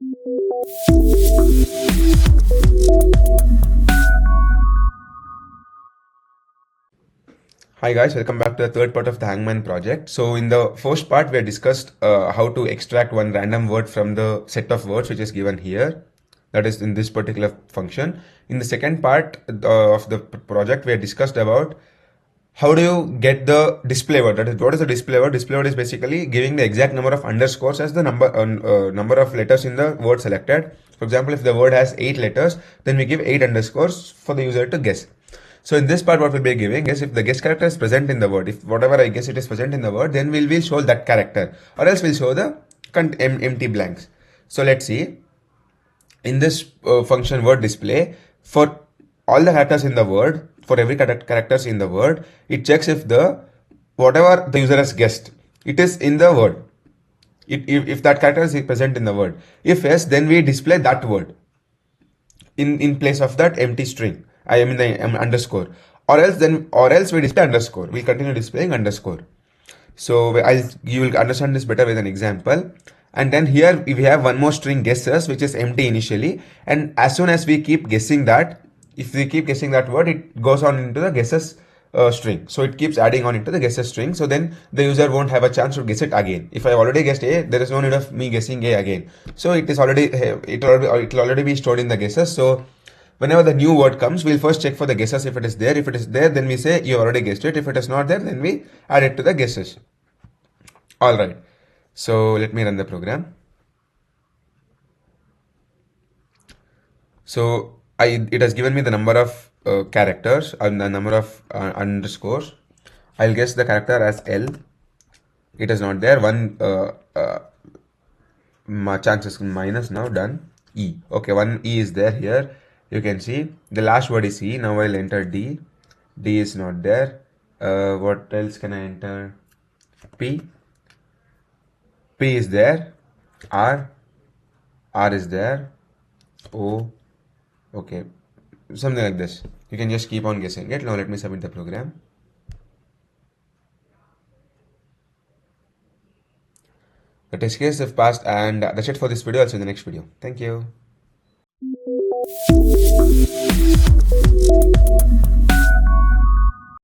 Hi guys, welcome back to the third part of the Hangman project. So in the first part, we had discussed how to extract one random word from the set of words which is given here. That is in this particular function. In the second part of the project, we had discussed about how do you get the display word. That is, what is the display word? Display word is basically giving the exact number of underscores as the number of letters in the word selected. For example, if the word has 8 letters, then we give 8 underscores for the user to guess. So in this part, what we'll be giving is if the guess character is present in the word, if whatever I guess it is present in the word, then will show that character, or else we'll show the empty blanks. So let's see. In this function word display, for all the characters in the word, for every characters in the word, it checks if the whatever the user has guessed, it is in the word. If that character is present in the word. If yes, then we display that word in place of that empty string. I mean the underscore. Or else we display underscore. We'll continue displaying underscore. So you will understand this better with an example. And then here we have one more string guesses, which is empty initially. And as soon as we keep guessing that, if we keep guessing that word, it goes on into the guesses string. So it keeps adding on into the guesses string. So then the user won't have a chance to guess it again. If I already guessed A, there is no need of me guessing A again. So it will already be stored in the guesses. So whenever the new word comes, we'll first check for the guesses. If it is there, then we say you already guessed it. If it is not there, then we add it to the guesses. All right. So let me run the program. So it has given me the number of characters and the number of underscores. I'll guess the character as L. It is not there. My chances minus now done. E. Okay, one E is there here. You can see the last word is E. Now I'll enter D. D is not there. What else can I enter? P. P is there. R. R is there. O. Okay. Something like this. You can just keep on guessing it. Now let me submit the program. The test case is passed, and that's it for this video. I'll see you in the next video. Thank you.